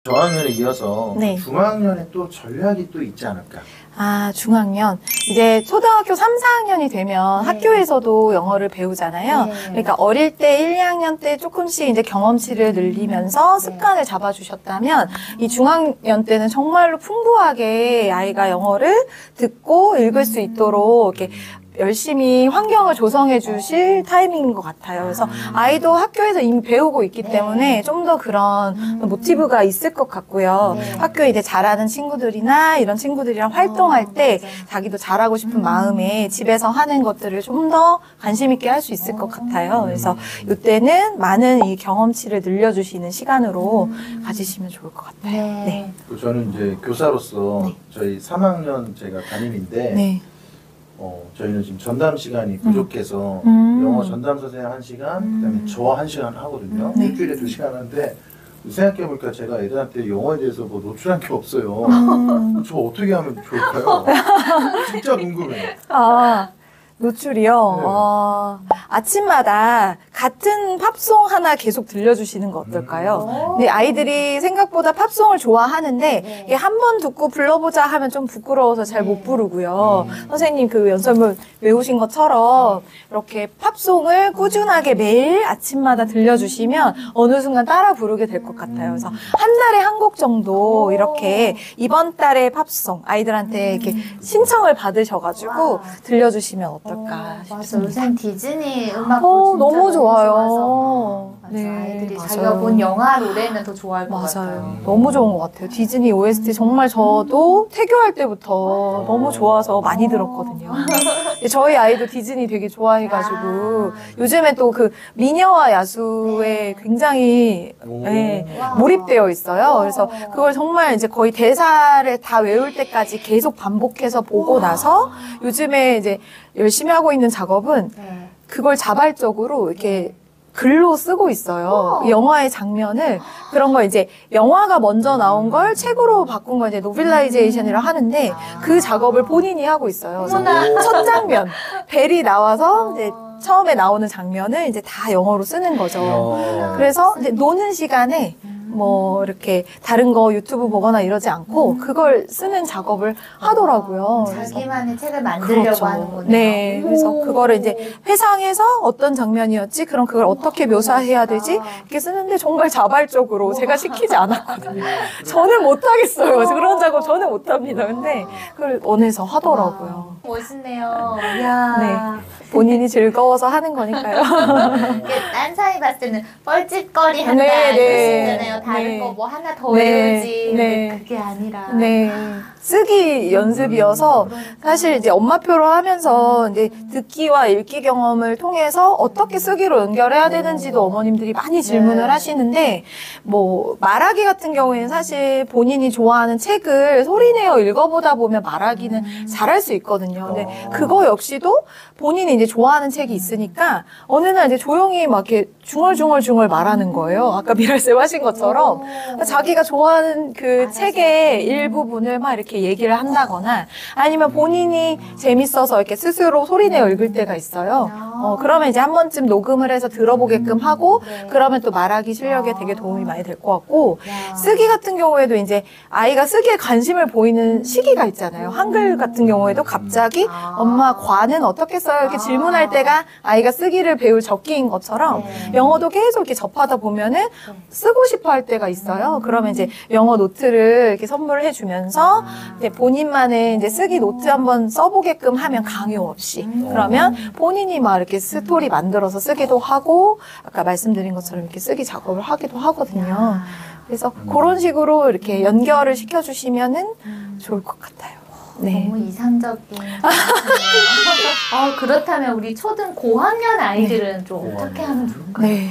저학년에 이어서 네. 중학년에 또 전략이 또 있지 않을까? 아, 중학년. 이제 초등학교 3, 4학년이 되면 네. 학교에서도 영어를 배우잖아요. 네. 그러니까 어릴 때 1, 2학년 때 조금씩 이제 경험치를 늘리면서 습관을 잡아주셨다면 이 중학년 때는 정말로 풍부하게 아이가 영어를 듣고 읽을 수 있도록 이렇게 열심히 환경을 조성해 주실 타이밍인 것 같아요. 그래서 아이도 학교에서 이미 배우고 있기 때문에 좀 더 그런 모티브가 있을 것 같고요. 네. 학교에 이제 잘하는 친구들이나 이런 친구들이랑 활동할 때 맞아요. 자기도 잘하고 싶은 마음에 집에서 하는 것들을 좀 더 관심 있게 할 수 있을 것 같아요. 그래서 이때는 많은 이 경험치를 늘려주시는 시간으로 가지시면 좋을 것 같아요. 네. 그 저는 이제 교사로서 네. 저희 3학년 제가 담임인데 네. 저희는 지금 전담 시간이 부족해서 영어 전담 선생님 1시간, 그다음에 저 1시간 하거든요. 네. 일주일에 2시간 하는데 생각해보니까 제가 애들한테 영어에 대해서 뭐 노출한 게 없어요. 저 어떻게 하면 좋을까요? 진짜 궁금해요. 아, 노출이요? 네. 아침마다 같은 팝송 하나 계속 들려주시는 거 어떨까요? 근데 아이들이 생각보다 팝송을 좋아하는데 네. 이게 한 번 듣고 불러보자 하면 좀 부끄러워서 잘 못 부르고요. 선생님 그 연설문 외우신 것처럼 이렇게 팝송을 꾸준하게 매일 아침마다 들려주시면 어느 순간 따라 부르게 될 것 같아요. 그래서 한 달에 한 곡 정도 이렇게 이번 달의 팝송 아이들한테 이렇게 신청을 받으셔가지고 들려주시면 어떨까 맞아. 싶습니다. 요새 디즈니 음악도 진짜 너무 좋아요. 좋아서. 맞아. 네, 아이들이 맞아요. 자기가 본 영화 노래는 더 좋아할 것 맞아요. 같아요. 너무 좋은 것 같아요. 디즈니 OST 정말 저도 태교할 때부터 너무 좋아서 많이 들었거든요. 저희 아이도 디즈니 되게 좋아해가지고 요즘에 또 그 미녀와 야수에 굉장히 몰입되어 있어요. 그래서 그걸 정말 이제 거의 대사를 다 외울 때까지 계속 반복해서 보고 나서 요즘에 이제 열심히 하고 있는 작업은 네. 그걸 자발적으로 이렇게 글로 쓰고 있어요. 영화의 장면을 그런 거 이제 영화가 먼저 나온 걸 책으로 바꾼 거 이제 노빌라이제이션이라 하는데 그 작업을 본인이 하고 있어요. 그래서 첫 장면 벨이 나와서 이제 처음에 나오는 장면을 이제 다 영어로 쓰는 거죠. 그래서 이제 노는 시간에 뭐 이렇게 다른 거 유튜브 보거나 이러지 않고 그걸 쓰는 작업을 하더라고요. 그래서 자기만의 책을 만들려고 그렇죠. 하는군요. 네. 그래서 그거를 이제 회상해서 어떤 장면이었지? 그럼 그걸 어떻게 묘사해야 되지? 이렇게 쓰는데 정말 자발적으로 제가 시키지 않았거든요. 저는 못하겠어요. 그런 작업 저는 못합니다. 근데 그걸 원해서 하더라고요. 멋있네요. 이야. 네. 본인이 즐거워서 하는 거니까요. 딴 사이 봤을 때는 뻘짓거리 한다 네, 네. 이러시잖아요. 다른 네. 거 뭐 하나 더 네, 외우지. 네. 근데 그게 아니라. 네. 쓰기 연습이어서 사실 이제 엄마표로 하면서 이제 듣기와 읽기 경험을 통해서 어떻게 쓰기로 연결해야 되는지도 어머님들이 많이 질문을 하시는데 뭐 말하기 같은 경우에는 사실 본인이 좋아하는 책을 소리내어 읽어보다 보면 말하기는 잘할 수 있거든요. 근데 그거 역시도 본인이 이제 좋아하는 책이 있으니까 어느 날 이제 조용히 막 이렇게 중얼중얼 말하는 거예요. 아까 미랄쌤 하신 것처럼 자기가 좋아하는 그 책의 일부분을 막 이렇게 얘기를 한다거나 아니면 본인이 재밌어서 이렇게 스스로 소리내어 읽을 때가 있어요. 그러면 이제 한 번쯤 녹음을 해서 들어보게끔 하고 그러면 또 말하기 실력에 되게 도움이 많이 될 것 같고 쓰기 같은 경우에도 이제 아이가 쓰기에 관심을 보이는 시기가 있잖아요. 한글 같은 경우에도 갑자기 엄마 과는 어떻게 써요? 이렇게 질문할 때가 아이가 쓰기를 배울 적기인 것처럼 영어도 계속 이렇게 접하다 보면은 쓰고 싶어 할 때가 있어요. 그러면 이제 영어 노트를 이렇게 선물을 해주면서 이제 본인만의 이제 쓰기 노트 한번 써보게끔 하면 강요 없이 그러면 본인이 막 이렇게 스토리 만들어서 쓰기도 하고 아까 말씀드린 것처럼 이렇게 쓰기 작업을 하기도 하거든요. 그래서 그런 식으로 이렇게 연결을 시켜주시면은 좋을 것 같아요. 네. 너무 이상적인. 그렇다면 우리 초등 고학년 아이들은 좀 어떻게 하면 좋을까요? 네.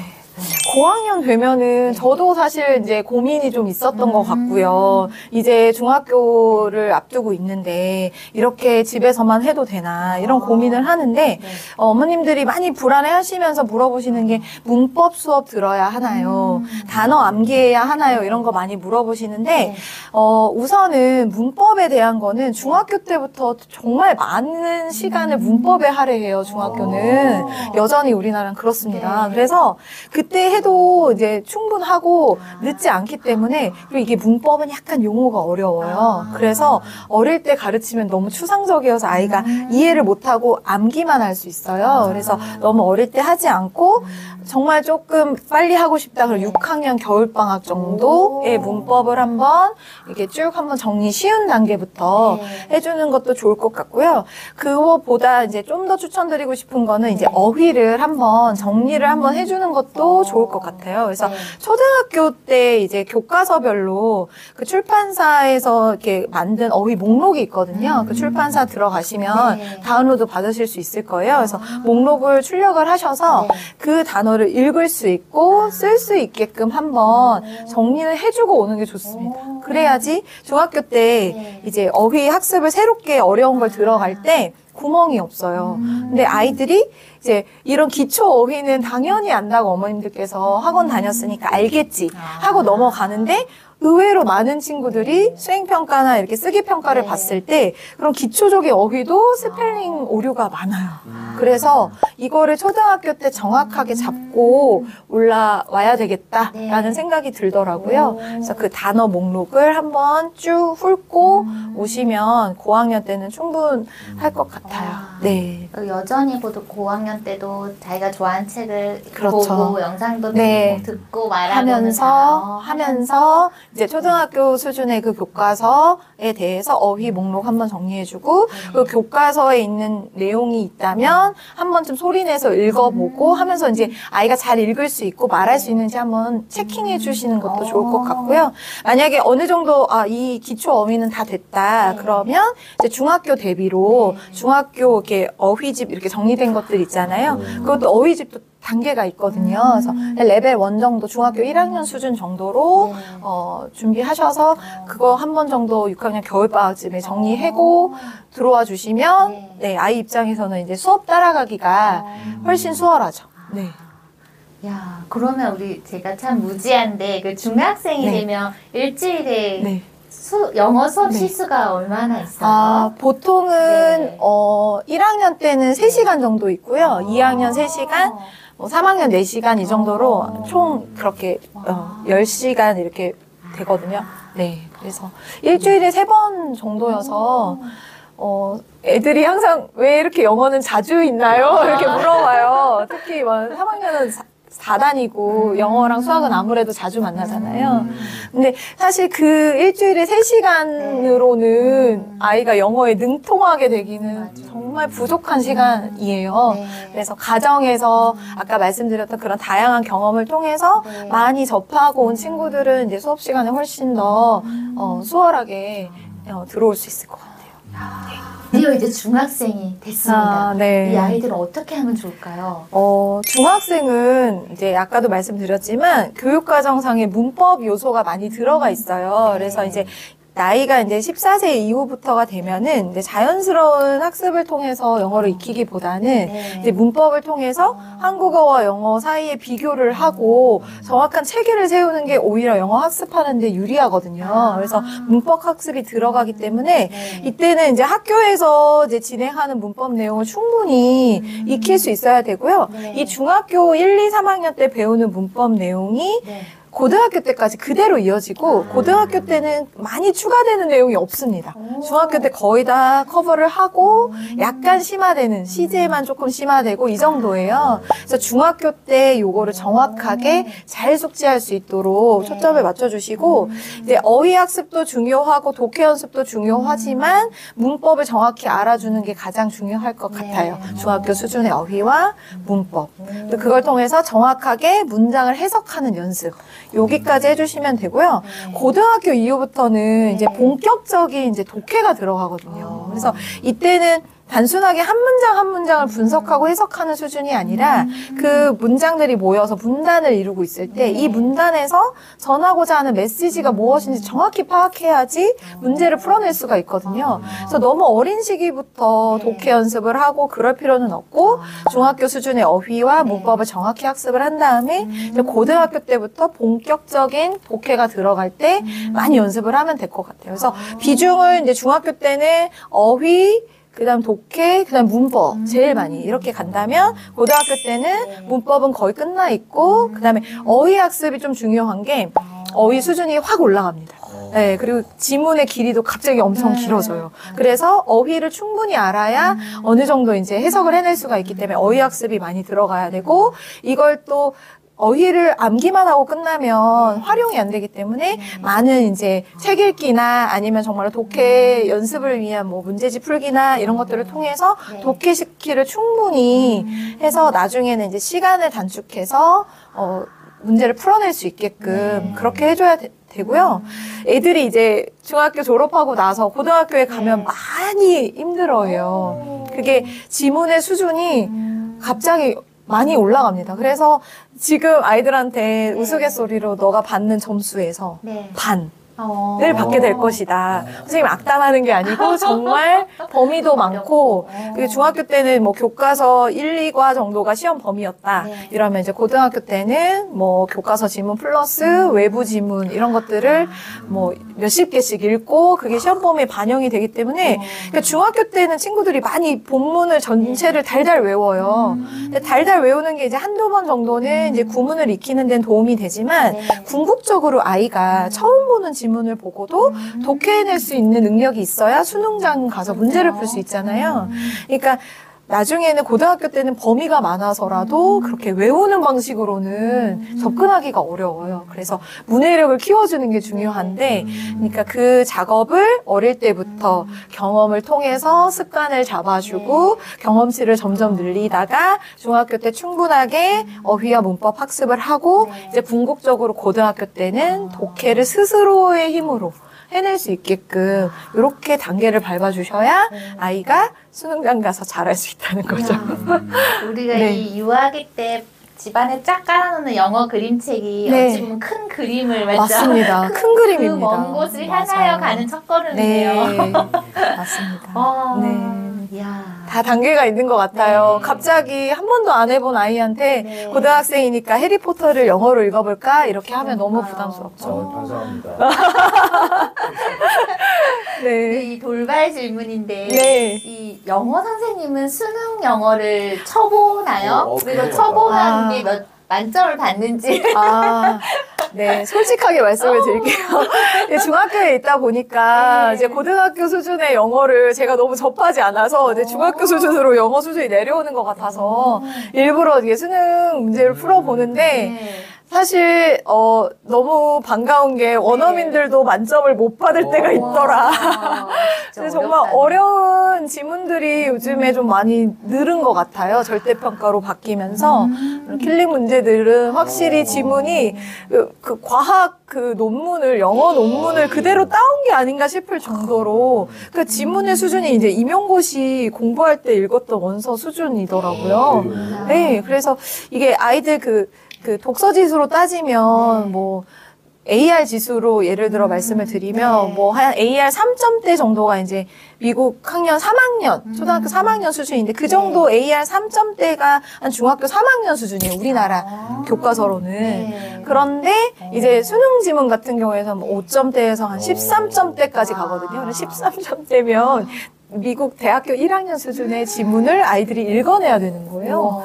고학년 되면은 저도 사실 이제 고민이 좀 있었던 것 같고요. 이제 중학교를 앞두고 있는데 이렇게 집에서만 해도 되나 이런 고민을 하는데 어머님들이 많이 불안해 하시면서 물어보시는 게 문법 수업 들어야 하나요? 단어 암기해야 하나요? 이런 거 많이 물어보시는데 우선은 문법에 대한 거는 중학교 때부터 정말 많은 시간을 문법에 할애해요. 중학교는 여전히 우리나라는 그렇습니다. 그래서 그때 해도 해도 이제 충분하고 늦지 않기 때문에 그리고 이게 문법은 약간 용어가 어려워요. 그래서 어릴 때 가르치면 너무 추상적이어서 아이가 이해를 못하고 암기만 할 수 있어요. 그래서 너무 어릴 때 하지 않고 정말 조금 빨리 하고 싶다. 그럼 6학년 겨울방학 정도의 문법을 한번 이렇게 쭉 한번 정리 쉬운 단계부터 해주는 것도 좋을 것 같고요. 그거보다 이제 좀 더 추천드리고 싶은 거는 이제 어휘를 한번 정리를 한번 해주는 것도 좋을 것 같아요. 그래서 초등학교 때 이제 교과서별로 그 출판사에서 이렇게 만든 어휘 목록이 있거든요. 그 출판사 들어가시면 다운로드 받으실 수 있을 거예요. 그래서 목록을 출력을 하셔서 그 단어를 읽을 수 있고 쓸 수 있게끔 한번 정리를 해주고 오는 게 좋습니다. 그래야지 중학교 때 이제 어휘 학습을 새롭게 어려운 걸 들어갈 때 구멍이 없어요. 근데 아이들이 이제 이런 기초 어휘는 당연히 안다고 어머님들께서 학원 다녔으니까 알겠지 하고 넘어가는데 의외로 많은 친구들이 수행평가나 이렇게 쓰기평가를 봤을 때 그런 기초적인 어휘도 스펠링 오류가 많아요. 그래서 이거를 초등학교 때 정확하게 잡고 올라와야 되겠다라는 생각이 들더라고요. 그래서 그 단어 목록을 한번 쭉 훑고 오시면 고학년 때는 충분할 것 같아요. 네. 여전히 고학년 때도 자기가 좋아하는 책을 그렇죠. 보고 영상도 네. 듣고 말하면서 하면서 이제 초등학교 수준의 그 교과서에 대해서 어휘 목록 한번 정리해주고 그 교과서에 있는 내용이 있다면 한 번쯤 소리내서 읽어보고 하면서 이제 아이가 잘 읽을 수 있고 말할 수 있는지 한번 체킹해 주시는 것도 좋을 것 같고요. 만약에 어느 정도 이 기초 어휘는 다 됐다 그러면 이제 중학교 대비로 중학교 이렇게 어휘집 이렇게 정리된 것들 있잖아요. 그것도 어휘집도 단계가 있거든요. 그래서 레벨 1 정도 중학교 1학년 수준 정도로 준비하셔서 그거 한 번 정도 6학년 겨울방학쯤에 정리하고 들어와 주시면 네, 아이 입장에서는 이제 수업 따라가기가 훨씬 수월하죠. 네. 야, 그러면 제가 참 무지한데 그 중학생이 네. 되면 일주일에 네. 영어 수업 네. 시수가 얼마나 있어요? 보통은 1학년 때는 3시간 정도 있고요. 2학년 3시간, 3학년 4시간 이 정도로 총 그렇게 10시간 이렇게 되거든요. 네. 그래서 일주일에 3번 정도여서 애들이 항상 왜 이렇게 영어는 자주 있나요? 이렇게 물어봐요. 특히 3학년은 4단이고 영어랑 수학은 아무래도 자주 만나잖아요. 근데 사실 그 일주일에 3시간으로는 아이가 영어에 능통하게 되기는 정말 부족한 시간이에요. 그래서 가정에서 아까 말씀드렸던 그런 다양한 경험을 통해서 많이 접하고 온 친구들은 이제 수업 시간에 훨씬 더 수월하게 들어올 수 있을 것 같아요. 드디어 이제 중학생이 됐습니다. 네. 이 아이들은 어떻게 하면 좋을까요? 중학생은 이제 아까도 말씀드렸지만 교육과정상에 문법 요소가 많이 들어가 있어요. 그래서 이제 나이가 이제 14세 이후부터가 되면은 이제 자연스러운 학습을 통해서 영어를 익히기보다는 이제 문법을 통해서 한국어와 영어 사이에 비교를 하고 정확한 체계를 세우는 게 오히려 영어 학습하는 데 유리하거든요. 그래서 문법 학습이 들어가기 때문에 이때는 이제 학교에서 이제 진행하는 문법 내용을 충분히 익힐 수 있어야 되고요. 이 중학교 1, 2, 3학년 때 배우는 문법 내용이 고등학교 때까지 그대로 이어지고 고등학교 때는 많이 추가되는 내용이 없습니다. 중학교 때 거의 다 커버를 하고 약간 심화되는 시제만 조금 심화되고 이 정도예요. 그래서 중학교 때 요거를 정확하게 잘 숙지할 수 있도록 초점을 맞춰주시고 이제 어휘 학습도 중요하고 독해 연습도 중요하지만 문법을 정확히 알아주는 게 가장 중요할 것 같아요. 중학교 수준의 어휘와 문법. 또 그걸 통해서 정확하게 문장을 해석하는 연습. 여기까지 해주시면 되고요. 고등학교 이후부터는 이제 본격적인 이제 독해가 들어가거든요. 그래서 이때는 단순하게 한 문장 한 문장을 분석하고 해석하는 수준이 아니라 그 문장들이 모여서 문단을 이루고 있을 때 이 문단에서 전하고자 하는 메시지가 무엇인지 정확히 파악해야지 문제를 풀어낼 수가 있거든요. 그래서 너무 어린 시기부터 독해 연습을 하고 그럴 필요는 없고 중학교 수준의 어휘와 문법을 정확히 학습을 한 다음에 이제 고등학교 때부터 본격적인 독해가 들어갈 때 많이 연습을 하면 될 것 같아요. 그래서 비중을 이제 중학교 때는 어휘 그다음 독해, 그다음 문법 제일 많이 이렇게 간다면 고등학교 때는 문법은 거의 끝나 있고 그다음에 어휘 학습이 좀 중요한 게 어휘 수준이 확 올라갑니다. 네, 그리고 지문의 길이도 갑자기 엄청 길어져요. 그래서 어휘를 충분히 알아야 어느 정도 이제 해석을 해낼 수가 있기 때문에 어휘 학습이 많이 들어가야 되고 이걸 또 어휘를 암기만 하고 끝나면 활용이 안 되기 때문에 많은 이제 책 읽기나 아니면 정말 독해 연습을 위한 뭐 문제집 풀기나 이런 것들을 통해서 독해 스킬을 충분히 해서 나중에는 이제 시간을 단축해서 문제를 풀어낼 수 있게끔 그렇게 해줘야 되고요. 애들이 이제 중학교 졸업하고 나서 고등학교에 가면 많이 힘들어해요. 그게 지문의 수준이 갑자기 많이 올라갑니다. 그래서 지금 아이들한테 우스갯소리로 너가 받는 점수에서 반을 받게 될 것이다. 선생님 악담하는 게 아니고 정말 범위도 많고 그리고 중학교 때는 뭐 교과서 1, 2과 정도가 시험 범위였다. 이러면 이제 고등학교 때는 뭐 교과서 지문 플러스 외부 지문 이런 것들을 뭐 몇십 개씩 읽고 그게 시험 범위에 반영이 되기 때문에 그러니까 중학교 때는 친구들이 많이 본문을 전체를 달달 외워요. 근데 달달 외우는 게 이제 한두 번 정도는 이제 구문을 익히는 데는 도움이 되지만 궁극적으로 아이가 처음 보는 지문을 보고도 독해낼 수 있는 능력이 있어야 수능장 가서 문제를 풀 수 있잖아요. 그러니까 나중에는 고등학교 때는 범위가 많아서라도 그렇게 외우는 방식으로는 접근하기가 어려워요. 그래서 문해력을 키워주는 게 중요한데, 그러니까 그 작업을 어릴 때부터 경험을 통해서 습관을 잡아주고 경험치를 점점 늘리다가 중학교 때 충분하게 어휘와 문법 학습을 하고 이제 궁극적으로 고등학교 때는 독해를 스스로의 힘으로 해낼 수 있게끔 이렇게 단계를 밟아주셔야 아이가 수능장 가서 잘할 수 있다는 거죠. 우리가 네. 이 유아기 때 집안에 쫙 깔아놓는 영어 그림책이 네. 어찌 보면 큰 그림을 맞죠? 맞습니다. 큰 그림입니다. 그 먼 곳을 맞아요. 향하여 가는 첫걸음이네요. 네, 맞습니다. 네. 이야. 다 단계가 있는 것 같아요. 네. 갑자기 한 번도 안 해본 아이한테 네. 고등학생이니까 해리포터를 영어로 읽어볼까? 이렇게 하면 너무 부담스럽죠. 반성합니다. 네. 이 돌발 질문인데 네. 이 영어 선생님은 수능 영어를 쳐보나요? 그리고 궁금하다. 쳐보는 게 몇 만점을 받는지. 네, 솔직하게 말씀을 드릴게요. 네, 중학교에 있다 보니까 이제 고등학교 수준의 영어를 제가 너무 접하지 않아서 이제 중학교 수준으로 영어 수준이 내려오는 것 같아서 일부러 이게 수능 문제를 풀어보는데 사실 너무 반가운 게 원어민들도 만점을 못 받을 때가 있더라. 그래서 정말 어려운 지문들이 요즘에 좀 많이 늘은 것 같아요. 절대평가로 바뀌면서 킬링 문제들은 확실히 지문이 그 과학 그 논문을 영어 논문을 그대로 따온 게 아닌가 싶을 정도로 그 지문의 수준이 이제 임용고시 공부할 때 읽었던 원서 수준이더라고요. 네, 그래서 이게 아이들 그 독서 지수로 따지면 뭐 AR 지수로 예를 들어 말씀을 드리면 뭐 한 AR 3점대 정도가 이제 미국 학년 3학년, 초등학교 3학년 수준인데 그 정도 AR 3점대가 한 중학교 3학년 수준이에요. 우리나라 교과서로는. 그런데 이제 수능 지문 같은 경우에는 뭐 5점대에서 한 13점대까지 가거든요. 그래서 13점대면 미국 대학교 1학년 수준의 지문을 아이들이 읽어내야 되는 거예요.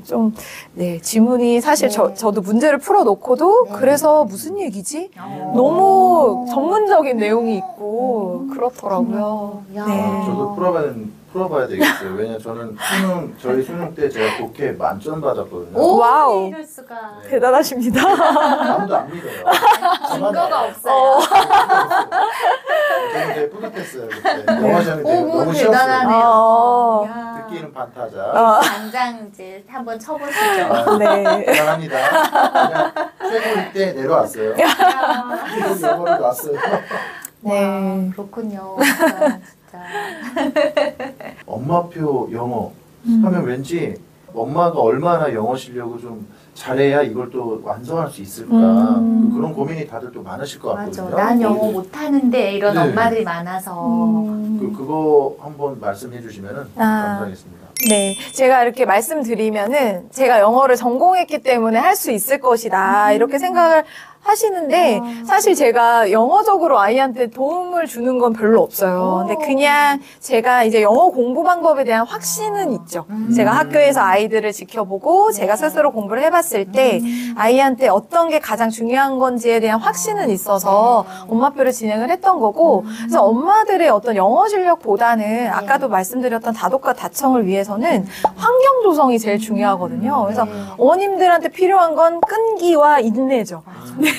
좀, 네, 지문이 사실 저도 문제를 풀어놓고도 그래서 무슨 얘기지? 너무 전문적인 내용이 있고 그렇더라고요. 네. 저도 풀어봐야 되겠어요. 왜냐면 저는 저희 수능 때 제가 독해 만점 받았거든요. 와우. 이럴 수가. 네. 대단하십니다. 아무도 안 믿어요. 증거가 없어요. 저는 되게 뿌듯했어요. 그때 영어 시험이 되게 오, 너무 대단하네요. 쉬웠어요. 야. 듣기는 반타자. 당장 이제 한번 쳐보시죠. 네. 대단합니다. 그냥 최고일 때 내려왔어요. 이런 영어를 놨어요. 네. 그렇군요. 진짜. 엄마표 영어 하면 왠지 엄마가 얼마나 영어 실력을 좀 잘해야 이걸 또 완성할 수 있을까 그런 고민이 다들 또 많으실 것 맞아. 같거든요. 난 영어 못하는데 이런 네. 엄마들이 많아서. 그거 한번 말씀해 주시면은 감사하겠습니다. 네. 제가 이렇게 말씀드리면은 제가 영어를 전공했기 때문에 할 수 있을 것이다. 이렇게 생각을 하시는데 사실 제가 영어적으로 아이한테 도움을 주는 건 별로 없어요. 근데 그냥 제가 이제 영어 공부 방법에 대한 확신은 있죠. 제가 학교에서 아이들을 지켜보고 제가 스스로 공부를 해봤을 때 아이한테 어떤 게 가장 중요한 건지에 대한 확신은 있어서 엄마표를 진행을 했던 거고, 그래서 엄마들의 어떤 영어 실력보다는 아까도 말씀드렸던 다독과 다청을 위해서는 환경 조성이 제일 중요하거든요. 그래서 어머님들한테 필요한 건 끈기와 인내죠. 네,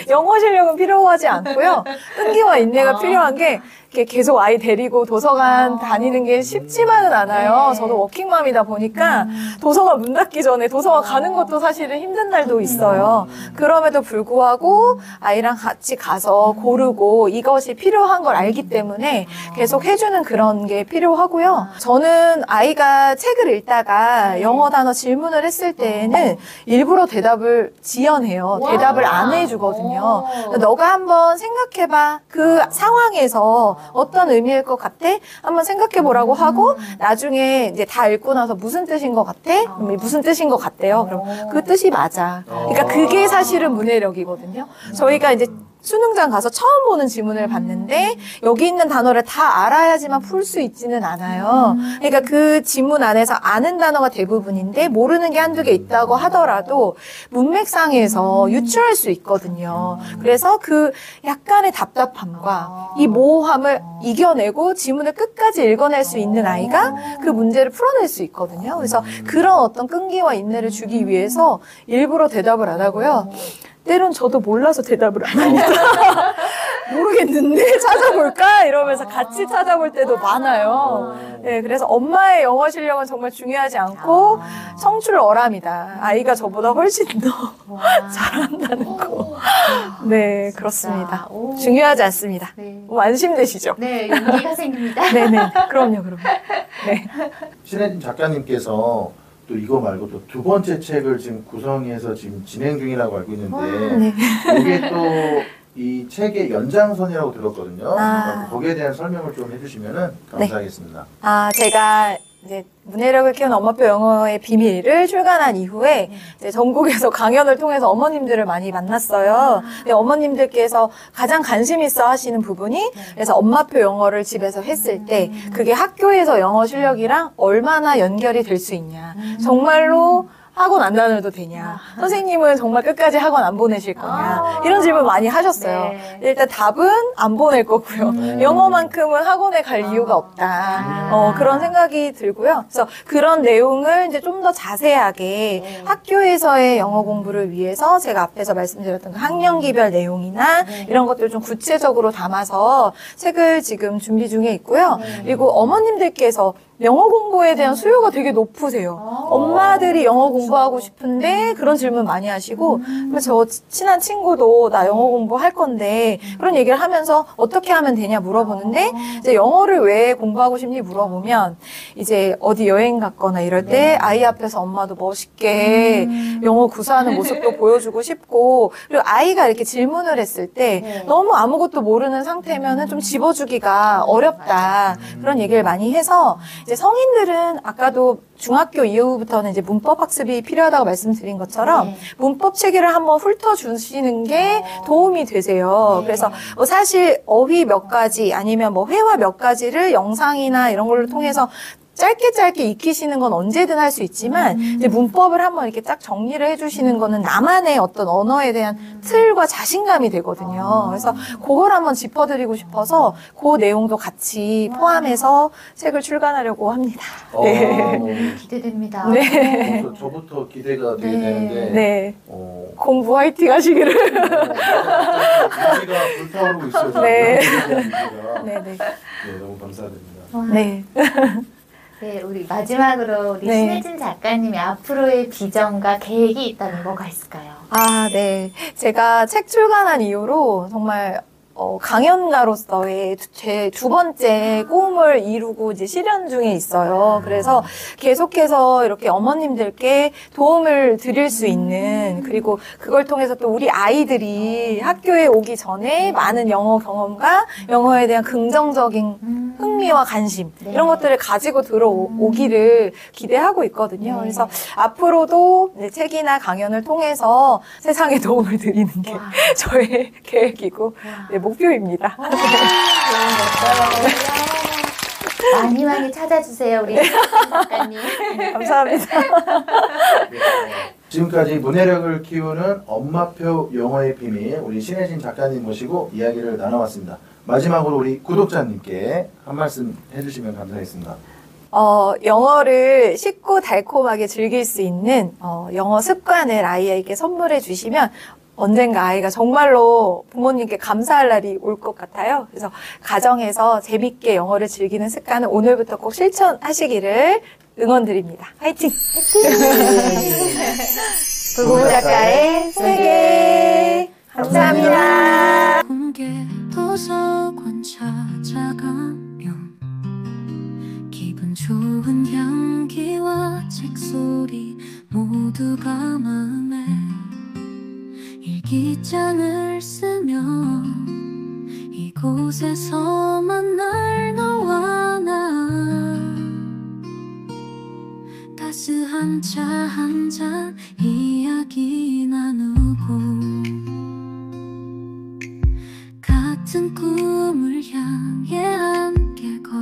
영어 실력은 필요하지 않고요. 끈기와 인내가 필요한 게 이렇게 계속 아이 데리고 도서관 다니는 게 쉽지만은 않아요. 저도 워킹맘이다 보니까 도서관 문 닫기 전에 도서관 가는 것도 사실은 힘든 날도 있어요. 그럼에도 불구하고 아이랑 같이 가서 고르고 이것이 필요한 걸 알기 때문에 계속 해주는 그런 게 필요하고요. 저는 아이가 책을 읽다가 영어 단어 질문을 했을 때에는 일부러 대답을 지연해요. 대답을 안 해주거든요. 너가 한번 생각해봐. 그 상황에서 어떤 의미일 것 같아? 한번 생각해 보라고 하고 나중에 이제 다 읽고 나서 무슨 뜻인 것 같아? 무슨 뜻인 것 같대요. 그럼 그 뜻이 맞아. 그러니까 그게 사실은 문해력이거든요. 저희가 이제 수능장 가서 처음 보는 지문을 봤는데 여기 있는 단어를 다 알아야지만 풀 수 있지는 않아요. 그러니까 그 지문 안에서 아는 단어가 대부분인데 모르는 게 한두 개 있다고 하더라도 문맥상에서 유추할 수 있거든요. 그래서 그 약간의 답답함과 이 모호함을 이겨내고 지문을 끝까지 읽어낼 수 있는 아이가 그 문제를 풀어낼 수 있거든요. 그래서 그런 어떤 끈기와 인내를 주기 위해서 일부러 대답을 안 하고요. 때론 저도 몰라서 대답을 안 하니까 모르겠는데 찾아볼까? 이러면서 같이 찾아볼 때도 많아요. 네, 그래서 엄마의 영어 실력은 정말 중요하지 않고 성출어람이다. 아이가 저보다 훨씬 더 잘한다는 거. 네, 그렇습니다. 중요하지 않습니다. 네. 안심되시죠? 네, 용기가 생깁니다. 네네. 그럼요. 네. 신혜진 작가님께서 또 이거 말고 또 두 번째 책을 지금 구성해서 지금 진행 중이라고 알고 있는데 네. 이게 또 이 책의 연장선이라고 들었거든요. 아. 거기에 대한 설명을 좀 해주시면은 감사하겠습니다. 제가 이제 문해력을 키우는 엄마표 영어의 비밀을 출간한 이후에 이제 전국에서 강연을 통해서 어머님들을 많이 만났어요. 근데 어머님들께서 가장 관심 있어 하시는 부분이 그래서 엄마표 영어를 집에서 했을 때 그게 학교에서 영어 실력이랑 얼마나 연결이 될 수 있냐. 정말로 학원 안 다녀도 되냐? 선생님은 정말 끝까지 학원 안 보내실 거냐? 이런 질문 많이 하셨어요. 네. 일단 답은 안 보낼 거고요. 영어만큼은 학원에 갈 이유가 없다. 그런 생각이 들고요. 그래서 그런 내용을 이제 좀 더 자세하게 학교에서의 영어 공부를 위해서 제가 앞에서 말씀드렸던 그 학년기별 내용이나 이런 것들을 좀 구체적으로 담아서 책을 지금 준비 중에 있고요. 그리고 어머님들께서 영어 공부에 대한 수요가 되게 높으세요. 엄마들이 영어 공부하고 싶은데 그런 질문 많이 하시고 저 친한 친구도 나 영어 공부할 건데 그런 얘기를 하면서 어떻게 하면 되냐 물어보는데 이제 영어를 왜 공부하고 싶니 물어보면 이제 어디 여행 갔거나 이럴 때 아이 앞에서 엄마도 멋있게 영어 구사하는 모습도 보여주고 싶고 그리고 아이가 이렇게 질문을 했을 때 너무 아무것도 모르는 상태면은 좀 집어주기가 어렵다. 그런 얘기를 많이 해서 이제 성인들은 아까도 중학교 이후부터는 이제 문법 학습이 필요하다고 말씀드린 것처럼 문법 체계를 한번 훑어주시는 게 도움이 되세요. 그래서 뭐 사실 어휘 몇 가지 아니면 뭐 회화 몇 가지를 영상이나 이런 걸로 통해서 짧게 익히시는 건 언제든 할 수 있지만 이제 문법을 한번 이렇게 딱 정리를 해주시는 거는 나만의 어떤 언어에 대한 틀과 자신감이 되거든요. 그래서 그걸 한번 짚어드리고 싶어서 그 내용도 같이 포함해서 책을 출간하려고 합니다. 네. 기대됩니다. 네. 저부터 기대가 되게 네. 되는데 네. 공부 화이팅 하시기를. 의지가 불타오르고 있어요. 네. 네, 네. 너무 감사드립니다. 네. 네, 우리 마지막으로 우리 네. 신혜진 작가님이 앞으로의 비전과 계획이 있다면 뭐가 있을까요? 네. 제가 책 출간한 이후로 정말 강연가로서의 제 두 번째 꿈을 이루고 이제 실현 중에 있어요. 그래서 계속해서 이렇게 어머님들께 도움을 드릴 수 있는 그리고 그걸 통해서 또 우리 아이들이 학교에 오기 전에 많은 영어 경험과 영어에 대한 긍정적인 흥미와 관심 네. 이런 것들을 가지고 들어오기를 기대하고 있거든요. 네. 그래서 앞으로도 네, 책이나 강연을 통해서 세상에 도움을 드리는 게 와. 저의 계획이고 와. 네, 목표입니다. 너무 멋져요. 많이 많이 찾아주세요, 우리 작가님. 감사합니다. 지금까지 문해력을 키우는 엄마표 영어의 비밀 우리 신혜진 작가님 모시고 이야기를 나눠봤습니다. 마지막으로 우리 구독자님께 한 말씀 해주시면 감사하겠습니다. 영어를 쉽고 달콤하게 즐길 수 있는 영어 습관을 아이에게 선물해 주시면 언젠가 아이가 정말로 부모님께 감사할 날이 올 것 같아요. 그래서 가정에서 재밌게 영어를 즐기는 습관을 오늘부터 꼭 실천하시기를 응원드립니다. 화이팅! 불고 작가의 세계 감사합니다. 공개 도서관 찾아가면 기분 좋은 향기와 책소리 모두가 마음에 일기장을 쓰면 이곳에서 만날 너와 나 따스한 차 한 잔 이야기 나누고 같은 꿈을 향해 함께 걷